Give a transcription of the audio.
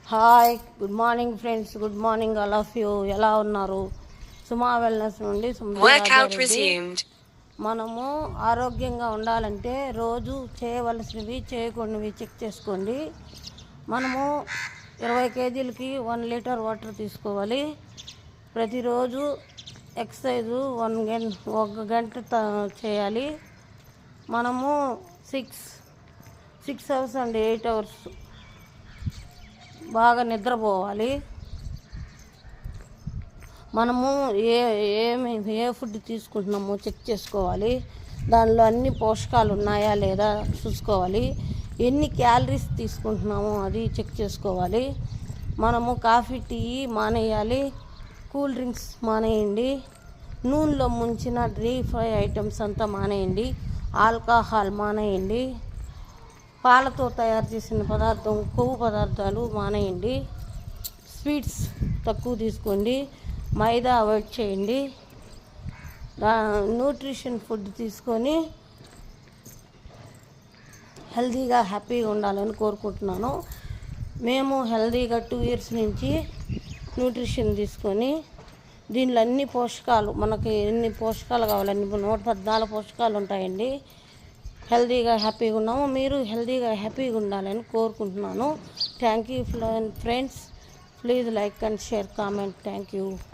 Hi, good morning friends. Good morning all of you. ఎలా ఉన్నారు? సుమా wellness నుండి మనము ఆరోగ్యంగా ఉండాలంటే రోజు చేయవలసినవి చేయకూడనివి చెక్ చేసుకోండి. మనము 20 కేజీలకి 1 లీటర్ వాటర్ తీసుకోవాలి. ప్రతిరోజు ఎక్సర్సైజు 1 గంట చేయాలి. మనము 6 అవర్స్ అండ్ 8 అవర్స్ బాగా నిద్రపోవాలి. మనము ఏ ఫుడ్ తీసుకుంటున్నామో చెక్ చేసుకోవాలి. దానిలో అన్ని పోషకాలు ఉన్నాయా లేదా చూసుకోవాలి. ఎన్ని క్యాలరీస్ తీసుకుంటున్నామో అది చెక్ చేసుకోవాలి. మనము కాఫీ, టీ మానేయాలి. కూల్ డ్రింక్స్ మానేయండి. నూనెలో ముంచిన డీప్ ఫ్రై ఐటమ్స్ అంతా మానేయండి. ఆల్కహాల్ మానేయండి. పాలతో తయారు చేసిన కొవ్వు పదార్థాలు మానేయండి. స్వీట్స్ తక్కువ తీసుకోండి. మైదా అవాయిడ్ చేయండి. న్యూట్రిషన్ ఫుడ్ తీసుకొని హెల్తీగా హ్యాపీగా ఉండాలని కోరుకుంటున్నాను. మేము హెల్తీగా 2 ఇయర్స్ నుంచి న్యూట్రిషన్ తీసుకొని దీనిలో అన్ని పోషకాలు, మనకి ఎన్ని పోషకాలు కావాలని 114 పోషకాలు ఉంటాయండి. హెల్తీగా హ్యాపీగా ఉన్నాము. మీరు హెల్తీగా హ్యాపీగా ఉండాలని కోరుకుంటున్నాను. Thank you friends. Please like and share, comment. Thank you.